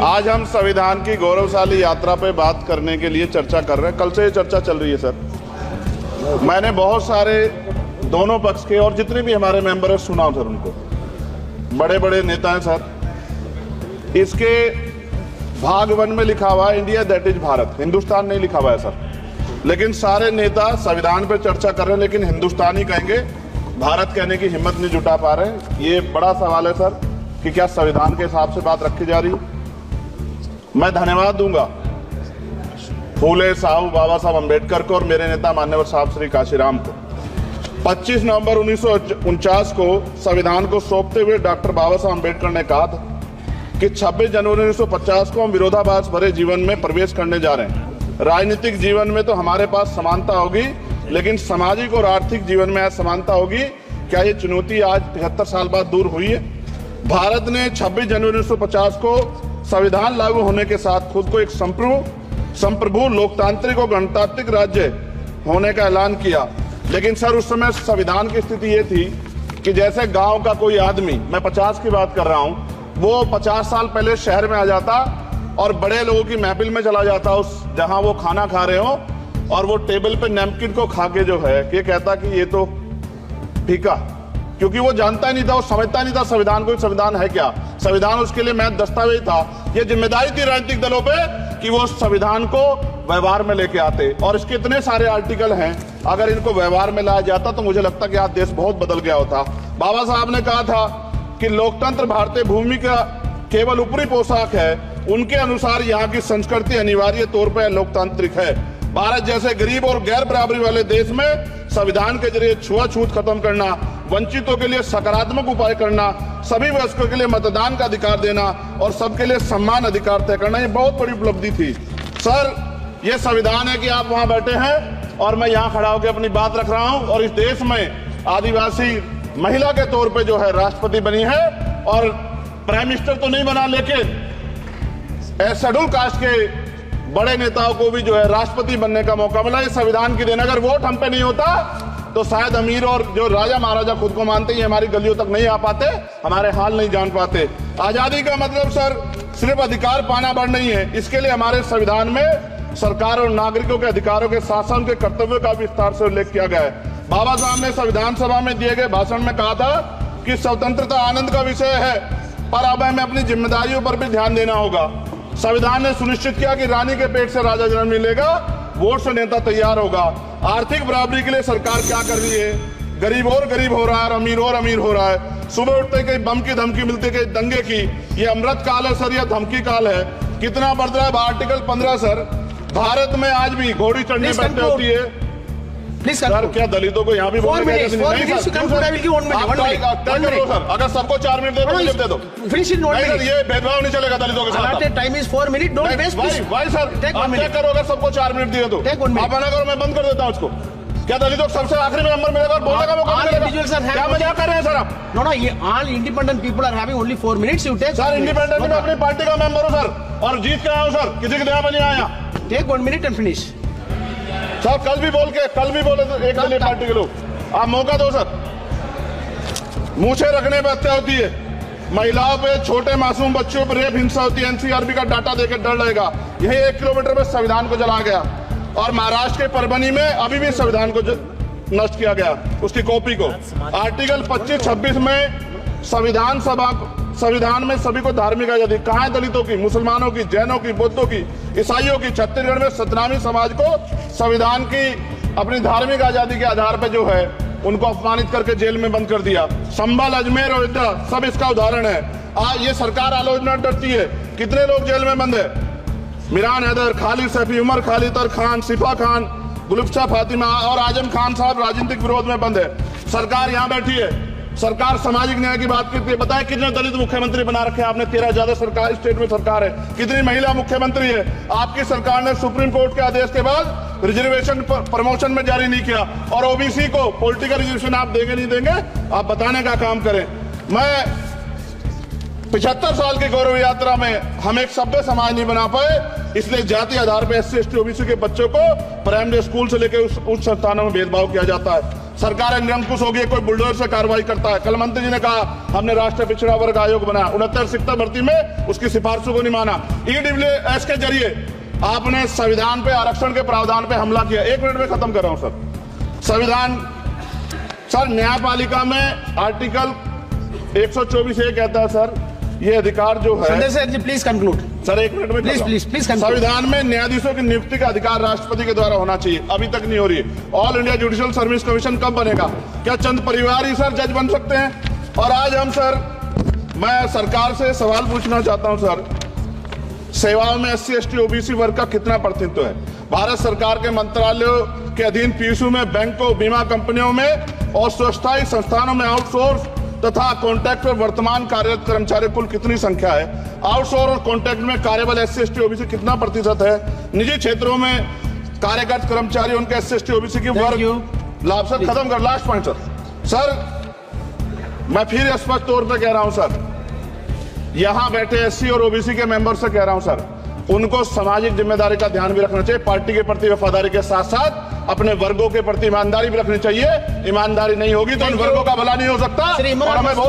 आज हम संविधान की गौरवशाली यात्रा पे बात करने के लिए चर्चा कर रहे हैं। कल से ये चर्चा चल रही है सर। मैंने बहुत सारे दोनों पक्ष के और जितने भी हमारे मेंबर हैं सुना सर, उनको बड़े बड़े नेता हैं सर। इसके भाग 1 में लिखा हुआ है India that is Bharat, Hindustan नहीं लिखा हुआ है सर। लेकिन सारे नेता संविधान पे चर्चा कर रहे हैं लेकिन हिंदुस्तान ही कहेंगे, भारत कहने की हिम्मत नहीं जुटा पा रहे। ये बड़ा सवाल है सर कि क्या संविधान के हिसाब से बात रखी जा रही है। मैं धन्यवाद दूंगा फूले साहब बाबा साहब अम्बेडकर को और मेरे नेता मान्यवर साहब श्री काशीराम को। 25 नवंबर 1949 को संविधान को सौंपते हुए डॉक्टर बाबा साहब अम्बेडकर ने कहा था कि 26 जनवरी 1950 को हम विरोधाभास भरे जीवन में प्रवेश करने जा रहे हैं। राजनीतिक जीवन में तो हमारे पास समानता होगी, लेकिन सामाजिक और आर्थिक जीवन में असमानता होगी। क्या ये चुनौती आज 75 साल बाद दूर हुई है? भारत ने 26 जनवरी 1950 को संविधान लागू होने के साथ खुद को एक संप्रभु लोकतांत्रिक और गणतांत्रिक राज्य होने का ऐलान किया। लेकिन सर उस समय संविधान की स्थिति ये थी कि जैसे गांव का कोई आदमी, मैं 50 की बात कर रहा हूं, वो 50 साल पहले शहर में आ जाता और बड़े लोगों की महफिल में चला जाता, उस जहां वो खाना खा रहे हो, और वो टेबल पे नैपकिन को खा के जो है ये कहता कि ये तो फीका, क्योंकि वो जानता नहीं था, वो समझता नहीं था संविधान को, संविधान है क्या। संविधान उसके लिए महज दस्तावेज था। ये जिम्मेदारी थी राजनीतिक दलों पे कि वो संविधान को व्यवहार में लेके आते। और इसके इतने सारे आर्टिकल हैं, अगर इनको व्यवहार में लाया जाता तो मुझे लगता कि आज देश बहुत बदल गया होता। बाबा साहब ने कहा था कि लोकतंत्र भारतीय भूमि का केवल ऊपरी पोशाक है, उनके अनुसार यहाँ की संस्कृति अनिवार्य तौर पर लोकतांत्रिक है। भारत जैसे गरीब और गैर बराबरी वाले देश में संविधान के जरिए छुआछूत खत्म करना, वंचितों के लिए सकारात्मक उपाय करना, सभी वयस्कों के लिए मतदान का अधिकार देना और सबके लिए सम्मान अधिकार तय करना, ये बहुत बड़ी उपलब्धि थी सर। ये संविधान है कि आप वहां बैठे हैं और मैं यहाँ खड़ा होकर अपनी बात रख रहा हूं, और इस देश में आदिवासी महिला के तौर पे जो है राष्ट्रपति बनी है, और प्राइम मिनिस्टर तो नहीं बना, लेकिन शेड्यूल कास्ट के बड़े नेताओं को भी जो है राष्ट्रपति बनने का मौका मिला। ये संविधान की देन। अगर वोट हम पे नहीं होता तो शायद अमीर और जो राजा महाराजा खुद को मानते हैं हमारी गलियों तक नहीं आ पाते, हमारे हाल नहीं जान पाते। आजादी का मतलब सर सिर्फ अधिकार पाना बढ़ नहीं है, इसके लिए हमारे संविधान में सरकार और नागरिकों के अधिकारों के साथ साथ उनके कर्तव्यों का विस्तार से उल्लेख किया गया है। बाबा साहब ने संविधान सभा में दिए गए भाषण में कहा था कि स्वतंत्रता आनंद का विषय है, पर अब हमें अपनी जिम्मेदारियों पर भी ध्यान देना होगा। संविधान ने सुनिश्चित किया कि रानी के पेट से राजा जन्म नहीं लेगा, वोट से नेता तैयार होगा। आर्थिक बराबरी के लिए सरकार क्या कर रही है? गरीब और गरीब हो रहा है और अमीर हो रहा है। सुबह उठते कहीं बम की धमकी मिलती, कहीं दंगे की। ये अमृत काल है सर या धमकी काल है? कितना बढ़ रहा है आर्टिकल 15 सर। भारत में आज भी घोड़ी चढ़ने बैठते होती है सर। क्या दलितों को यहाँ भी बोलने का नहीं सर? अगर सबको 4 मिनट दे दो, ये भेदभाव नहीं चलेगा दलितों के साथ। Time is 4 minute, don't waste भाई सर, आप क्या करो अगर सबको 4 मिनट दिए तो आप मना करो, मैं बंद कर देता हूँ उसको। क्या दलितों को सबसे आखिरी में नंबर मिलेगा और बोलने का मौका मिलेगा? क्या मजाक कर रहे हैं सर आप? नो, ये all independent people are having only 4 minutes. You take sir, independent में अपनी पार्टी का मेंबर हूँ सर, और जीत के आया हूँ सर, किसी के दया में नहीं आया। Take 1 minute and finish sir. कल भी बोले तो एक दलीय पार्टी के लोग, आप मौका दो सर। मूछे रखने पर हत्या होती है, महिलाओं पे, छोटे मासूम बच्चों पर रेप हिंसा होती है। एनसीआरबी का डाटा देकर डर लगेगा। यही 1 किलोमीटर में संविधान को जलाया गया, और महाराष्ट्र के परभनी में अभी भी संविधान को नष्ट किया गया, उसकी कॉपी को। आर्टिकल 25-26 में संविधान में सभी को धार्मिक आजादी। कहाँ है दलितों की, मुसलमानों की, जैनों की, बौद्धों की, ईसाइयों की? छत्तीसगढ़ में सतनामी समाज को संविधान की अपनी धार्मिक आजादी के आधार पर जो है उनको अपमानित करके जेल में बंद कर दिया। संभल, अजमेर, अयोध्या सब इसका उदाहरण है। आज ये सरकार आलोचना डरती है। कितने लोग जेल में बंद है? मिरान हैदर, खालिद सैफी, उमर खालिद खान, सिफा खान, गुलफ्शा फातिमा और आजम खान साहब राजनीतिक विरोध में बंद है। सरकार यहाँ बैठी है, सरकार सामाजिक न्याय की बात करती है। बताए कितने दलित मुख्यमंत्री बना रखे हैं आपने? 13 ज्यादा सरकार स्टेट में सरकार है। कितनी महिला मुख्यमंत्री है? आपकी सरकार ने सुप्रीम कोर्ट के आदेश के बाद रिजर्वेशन प्रमोशन में जारी नहीं किया, और ओबीसी को पॉलिटिकल रिजर्वेशन आप देंगे नहीं देंगे, आप बताने का काम करें। मैं 75 साल की गौरव यात्रा में हम एक सभ्य समाज नहीं बना पाए, इसलिए जाति आधार पर SC ST OBC के बच्चों को प्राइमरी स्कूल से लेकर उच्च संस्थानों में भेदभाव किया जाता है। सरकार निरंकुश होगी, कोई बुलडोजर से कार्रवाई करता है। कल मंत्री जी ने कहा हमने राष्ट्रीय पिछड़ा वर्ग आयोग बनाया, 69 शिक्षक भर्ती में उसकी सिफारिशों को नहीं माना। EWS के जरिए आपने संविधान पे, आरक्षण के प्रावधान पे हमला किया। 1 मिनट में खत्म कर रहा हूं सर। संविधान सर, न्यायपालिका में आर्टिकल 124 ये कहता है सर, ये अधिकार जो है। Sanjay sir ji, please conclude. Sir 1 minute में Please conclude. संविधान में न्यायाधीशों की नियुक्ति का अधिकार राष्ट्रपति के द्वारा होना चाहिए, अभी तक नहीं हो रही है। All India judicial service commission कब बनेगा? क्या चंद परिवार ही सर जज बन सकते हैं? और आज हम सर, मैं सरकार से सवाल पूछना चाहता हूं सर, सेवाओं में SC ST OBC वर्ग का कितना प्रतिनिधित्व है? भारत सरकार के मंत्रालयों के अधीन PSU में, बैंकों, बीमा कंपनियों में और स्वशासी संस्थानों में आउटसोर्स तथा कॉन्ट्रैक्ट पर वर्तमान कार्यरत कर्मचारी कुल कितनी संख्या है? आउटसोर्स और कॉन्ट्रैक्ट में कार्यबल SC ST OBC कितना प्रतिशत है? निजी क्षेत्रों में कार्यरत कर्मचारी, उनके SC ST OBC की वर्ग लाभ। सर खत्म कर, लास्ट पॉइंट सर, मैं फिर स्पष्ट तौर पर कह रहा हूं सर, यहां बैठे SC और OBC के मेंबर से कह रहा हूं सर, उनको सामाजिक जिम्मेदारी का ध्यान भी रखना चाहिए। पार्टी के प्रति वफादारी के साथ साथ अपने वर्गों के प्रति ईमानदारी भी रखनी चाहिए। ईमानदारी नहीं होगी तो उन वर्गों का भला नहीं हो सकता। और हमें बहुत